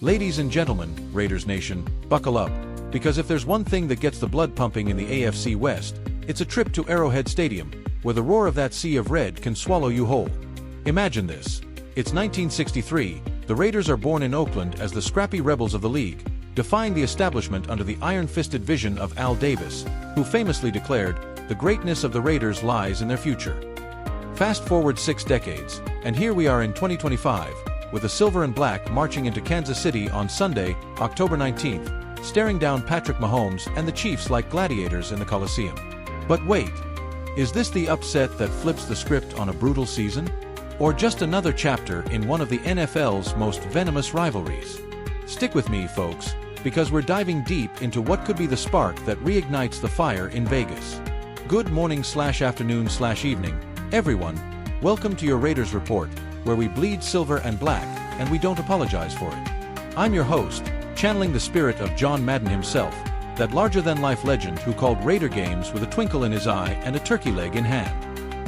Ladies and gentlemen, Raiders Nation, buckle up, because if there's one thing that gets the blood pumping in the AFC West, it's a trip to Arrowhead Stadium, where the roar of that sea of red can swallow you whole. Imagine this. It's 1963, the Raiders are born in Oakland as the scrappy rebels of the league, defying the establishment under the iron-fisted vision of Al Davis, who famously declared, "The greatness of the Raiders lies in their future." Fast forward 6 decades, and here we are in 2025, with the silver and black marching into Kansas City on Sunday, October 19th, staring down Patrick Mahomes and the Chiefs like gladiators in the Coliseum. But wait, is this the upset that flips the script on a brutal season? Or just another chapter in one of the NFL's most venomous rivalries? Stick with me, folks, because we're diving deep into what could be the spark that reignites the fire in Vegas. Good morning/afternoon/evening, everyone. Welcome to your Raiders Report, where we bleed silver and black, and we don't apologize for it. I'm your host, channeling the spirit of John Madden himself, that larger-than-life legend who called Raider games with a twinkle in his eye and a turkey leg in hand.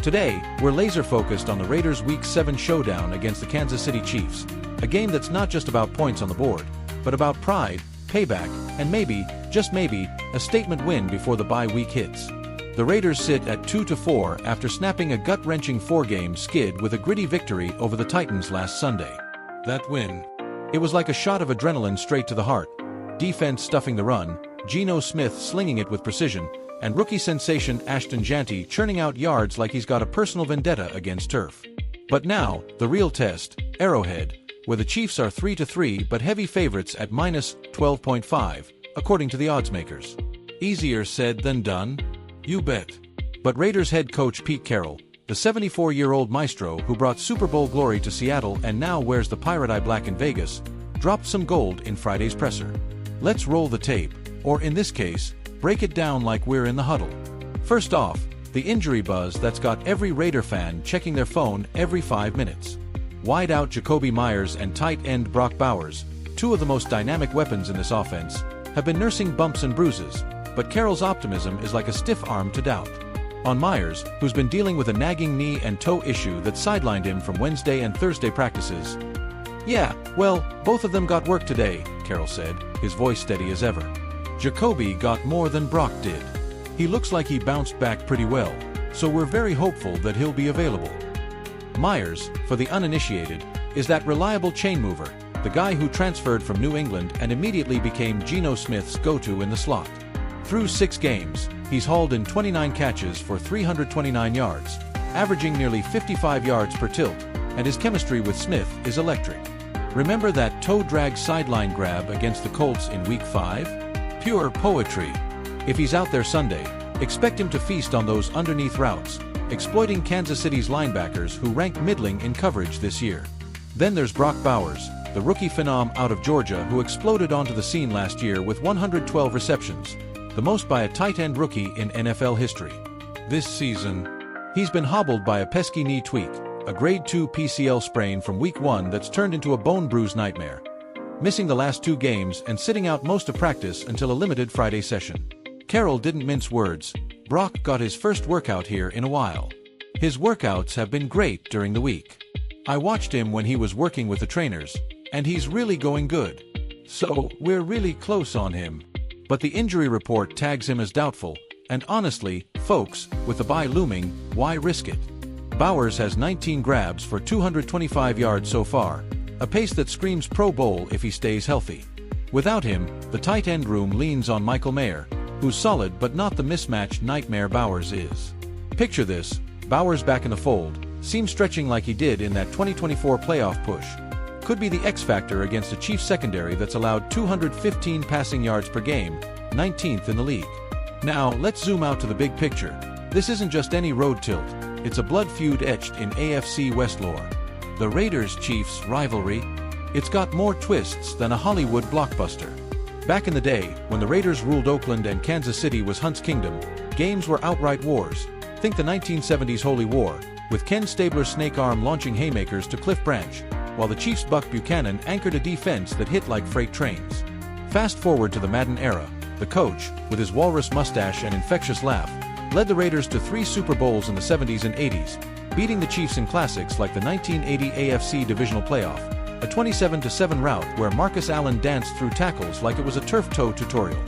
Today, we're laser-focused on the Raiders' Week 7 showdown against the Kansas City Chiefs, a game that's not just about points on the board, but about pride, payback, and maybe, just maybe, a statement win before the bye week hits. The Raiders sit at 2-4 after snapping a gut-wrenching 4-game skid with a gritty victory over the Titans last Sunday. That win, it was like a shot of adrenaline straight to the heart. Defense stuffing the run, Geno Smith slinging it with precision, and rookie sensation Ashton Jeanty churning out yards like he's got a personal vendetta against turf. But now, the real test, Arrowhead, where the Chiefs are 3-3 but heavy favorites at -12.5, according to the oddsmakers. Easier said than done? You bet. But Raiders head coach Pete Carroll, the 74-year-old maestro who brought Super Bowl glory to Seattle and now wears the pirate eye black in Vegas, dropped some gold in Friday's presser. Let's roll the tape, or in this case, break it down like we're in the huddle. First off, the injury buzz that's got every Raider fan checking their phone every 5 minutes. Wide-out Jakobi Meyers and tight end Brock Bowers, two of the most dynamic weapons in this offense, have been nursing bumps and bruises, but Carroll's optimism is like a stiff arm to doubt. On Meyers, who's been dealing with a nagging knee and toe issue that sidelined him from Wednesday and Thursday practices. "Yeah, well, both of them got work today," Carroll said, his voice steady as ever. Jakobi got more than Brock did. He looks like he bounced back pretty well, so we're very hopeful that he'll be available. Meyers, for the uninitiated, is that reliable chain mover, the guy who transferred from New England and immediately became Geno Smith's go-to in the slot. Through 6 games, he's hauled in 29 catches for 329 yards, averaging nearly 55 yards per tilt, and his chemistry with Smith is electric. Remember that toe-drag sideline grab against the Colts in Week 5? Pure poetry. If he's out there Sunday, expect him to feast on those underneath routes, exploiting Kansas City's linebackers who rank middling in coverage this year. Then there's Brock Bowers, the rookie phenom out of Georgia who exploded onto the scene last year with 112 receptions, the most by a tight end rookie in NFL history. This season, he's been hobbled by a pesky knee tweak, a grade 2 PCL sprain from Week 1 that's turned into a bone bruise nightmare, missing the last 2 games and sitting out most of practice until a limited Friday session. Carroll didn't mince words. Brock got his first workout here in a while. His workouts have been great during the week. I watched him when he was working with the trainers, and he's really going good. So, we're really close on him. But the injury report tags him as doubtful, and honestly, folks, with the bye looming, why risk it? Bowers has 19 grabs for 225 yards so far, a pace that screams Pro Bowl if he stays healthy. Without him, the tight end room leans on Michael Mayer, who's solid but not the mismatched nightmare Bowers is. Picture this, Bowers back in the fold, seems stretching like he did in that 2024 playoff push. Could be the X factor against a Chiefs secondary that's allowed 215 passing yards per game, 19th in the league. Now, let's zoom out to the big picture. This isn't just any road tilt, it's a blood feud etched in AFC West lore. The Raiders-Chiefs rivalry, it's got more twists than a Hollywood blockbuster. Back in the day, when the Raiders ruled Oakland and Kansas City was Hunt's kingdom, games were outright wars. Think the 1970s Holy War, with Ken Stabler's snake arm launching haymakers to Cliff Branch, while the Chiefs' Buck Buchanan anchored a defense that hit like freight trains. Fast forward to the Madden era, the coach, with his walrus mustache and infectious laugh, led the Raiders to 3 Super Bowls in the 70s and 80s, beating the Chiefs in classics like the 1980 AFC Divisional Playoff, a 27-7 rout where Marcus Allen danced through tackles like it was a turf toe tutorial.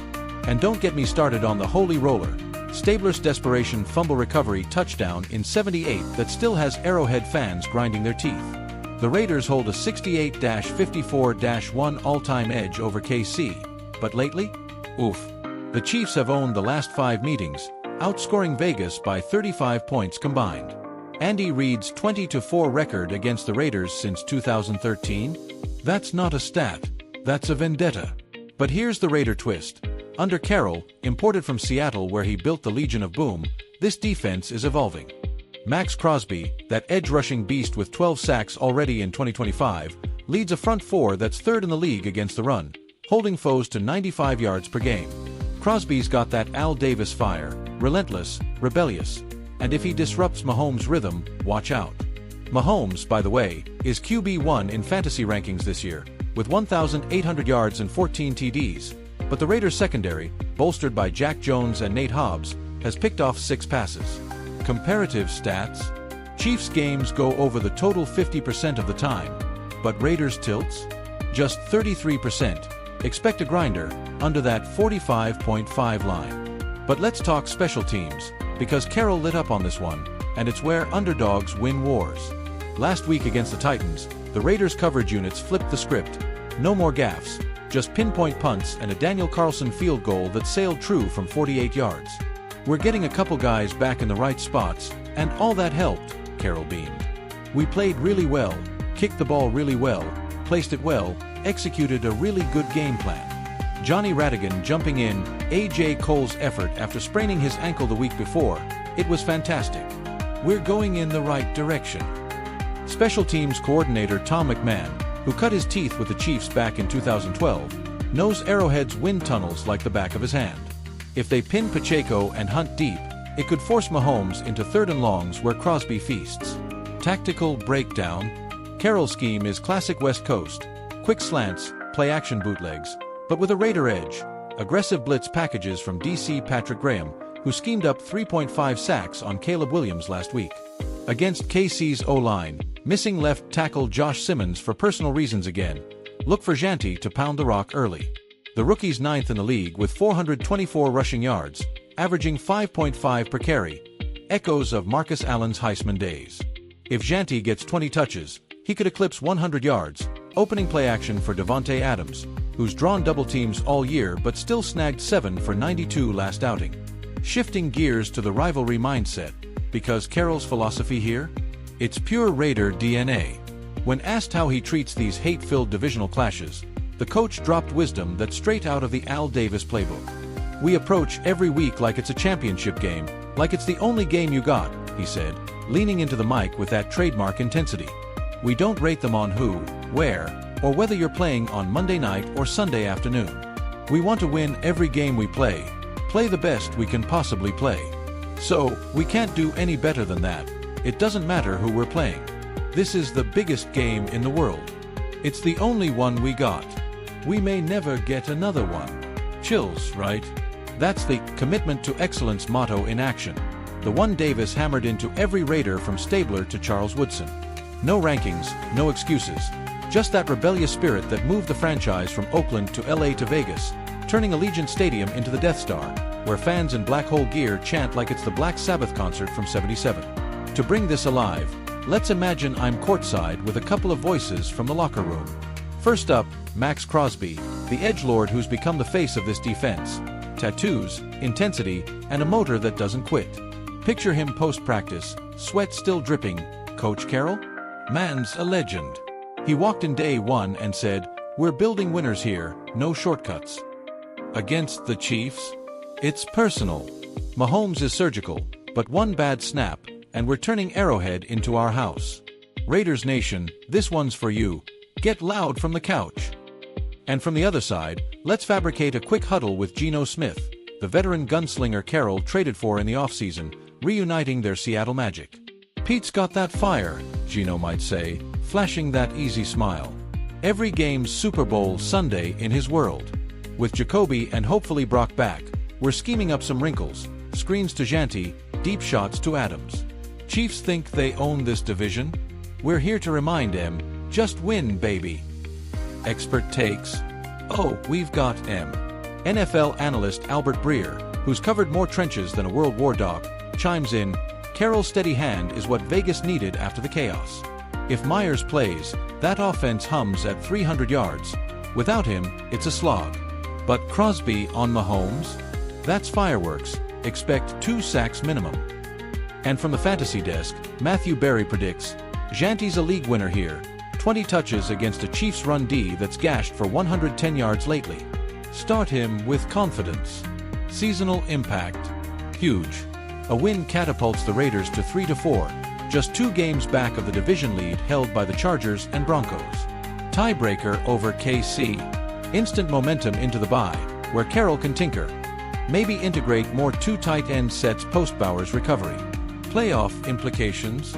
And don't get me started on the holy roller. Stabler's desperation fumble recovery touchdown in 78 that still has Arrowhead fans grinding their teeth. The Raiders hold a 68-54-1 all-time edge over KC, but lately? Oof. The Chiefs have owned the last 5 meetings, outscoring Vegas by 35 points combined. Andy Reid's 20-4 record against the Raiders since 2013? That's not a stat, that's a vendetta. But here's the Raider twist. Under Carroll, imported from Seattle where he built the Legion of Boom, this defense is evolving. Max Crosby, that edge-rushing beast with 12 sacks already in 2025, leads a front four that's third in the league against the run, holding foes to 95 yards per game. Crosby's got that Al Davis fire, relentless, rebellious, and if he disrupts Mahomes' rhythm, watch out. Mahomes, by the way, is QB1 in fantasy rankings this year, with 1,800 yards and 14 TDs, but the Raiders' secondary, bolstered by Jack Jones and Nate Hobbs, has picked off 6 passes. Comparative stats: Chiefs games go over the total 50% of the time, but Raiders tilts? Just 33%. Expect a grinder under that 45.5 line. But let's talk special teams, because Carroll lit up on this one, and it's where underdogs win wars. Last week against the Titans, the Raiders' coverage units flipped the script. No more gaffes, just pinpoint punts and a Daniel Carlson field goal that sailed true from 48 yards. We're getting a couple guys back in the right spots, and all that helped, Carroll beamed. We played really well, kicked the ball really well, placed it well, executed a really good game plan. Johnny Radigan jumping in, A.J. Cole's effort after spraining his ankle the week before, it was fantastic. We're going in the right direction. Special teams coordinator Tom McMahon, who cut his teeth with the Chiefs back in 2012, knows Arrowhead's wind tunnels like the back of his hand. If they pin Pacheco and hunt deep, it could force Mahomes into 3rd and longs where Crosby feasts. Tactical breakdown: Carroll's scheme is classic West Coast, quick slants, play-action bootlegs, but with a Raider edge, aggressive blitz packages from DC Patrick Graham, who schemed up 3.5 sacks on Caleb Williams last week. Against KC's O-line, missing left tackle Josh Simmons for personal reasons again, look for Janty to pound the rock early. The rookie's 9th in the league with 424 rushing yards, averaging 5.5 per carry, echoes of Marcus Allen's Heisman days. If Janty gets 20 touches, he could eclipse 100 yards, opening play action for Devontae Adams, who's drawn double teams all year but still snagged 7 for 92 last outing. Shifting gears to the rivalry mindset, because Carroll's philosophy here? It's pure Raider DNA. When asked how he treats these hate-filled divisional clashes, the coach dropped wisdom that's straight out of the Al Davis playbook. We approach every week like it's a championship game, like it's the only game you got, he said, leaning into the mic with that trademark intensity. We don't rate them on who, where, or whether you're playing on Monday night or Sunday afternoon. We want to win every game we play the best we can possibly play. So, we can't do any better than that. It doesn't matter who we're playing. This is the biggest game in the world. It's the only one we got. We may never get another one. Chills, right? That's the commitment to excellence motto in action. The one Davis hammered into every Raider from Stabler to Charles Woodson. No rankings, no excuses. Just that rebellious spirit that moved the franchise from Oakland to LA to Vegas, turning Allegiant Stadium into the Death Star, where fans in black hole gear chant like it's the Black Sabbath concert from '77. To bring this alive, let's imagine I'm courtside with a couple of voices from the locker room. First up, Max Crosby, the edgelord who's become the face of this defense. Tattoos, intensity, and a motor that doesn't quit. Picture him post-practice, sweat still dripping. Coach Carroll? Man's a legend. He walked in day one and said, "We're building winners here, no shortcuts." Against the Chiefs? It's personal. Mahomes is surgical, but one bad snap, and we're turning Arrowhead into our house. Raiders Nation, this one's for you. Get loud from the couch. And from the other side, let's fabricate a quick huddle with Geno Smith, the veteran gunslinger Carroll traded for in the offseason, reuniting their Seattle Magic. Pete's got that fire, Geno might say, flashing that easy smile. Every game's Super Bowl Sunday in his world. With Jacoby and hopefully Brock back, we're scheming up some wrinkles, screens to Janty, deep shots to Adams. Chiefs think they own this division? We're here to remind them, just win, baby. Expert takes? Oh, we've got NFL analyst Albert Breer, who's covered more trenches than a World War doc, chimes in, Carroll's steady hand is what Vegas needed after the chaos. If Myers plays, that offense hums at 300 yards. Without him, it's a slog. But Crosby on Mahomes? That's fireworks. Expect 2 sacks minimum. And from the fantasy desk, Matthew Berry predicts, Janty's a league winner here. 20 touches against a Chiefs run D that's gashed for 110 yards lately. Start him with confidence. Seasonal impact. Huge. A win catapults the Raiders to 3-4, just 2 games back of the division lead held by the Chargers and Broncos. Tiebreaker over KC. Instant momentum into the bye, where Carroll can tinker. Maybe integrate more 2 tight end sets post-Bowers recovery. Playoff implications.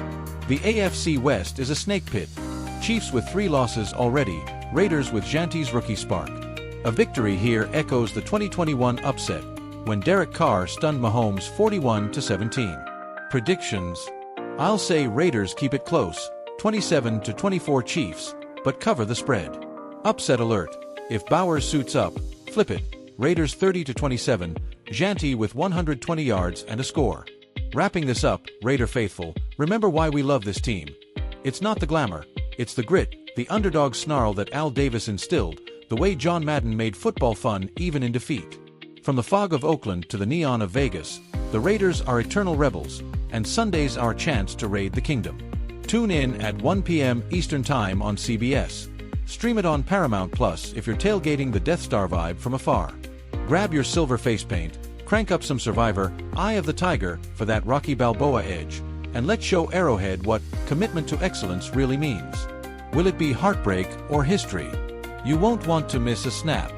The AFC West is a snake pit. Chiefs with 3 losses already, Raiders with Janty's rookie spark. A victory here echoes the 2021 upset, when Derek Carr stunned Mahomes 41-17. Predictions. I'll say Raiders keep it close, 27-24 Chiefs, but cover the spread. Upset alert. If Bowers suits up, flip it. Raiders 30-27, Janty with 120 yards and a score. Wrapping this up, Raider faithful, remember why we love this team. It's not the glamour, it's the grit, the underdog snarl that Al Davis instilled, the way John Madden made football fun even in defeat. From the fog of Oakland to the neon of Vegas, the Raiders are eternal rebels, and Sunday's our chance to raid the kingdom. Tune in at 1 p.m. Eastern Time on CBS. Stream it on Paramount Plus if you're tailgating the Death Star vibe from afar. Grab your silver face paint, crank up some Survivor, Eye of the Tiger for that Rocky Balboa edge, and let's show Arrowhead what commitment to excellence really means. Will it be heartbreak or history? You won't want to miss a snap.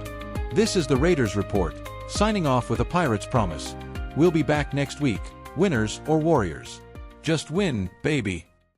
This is the Raiders Report, signing off with a Pirates promise. We'll be back next week, winners or warriors. Just win, baby.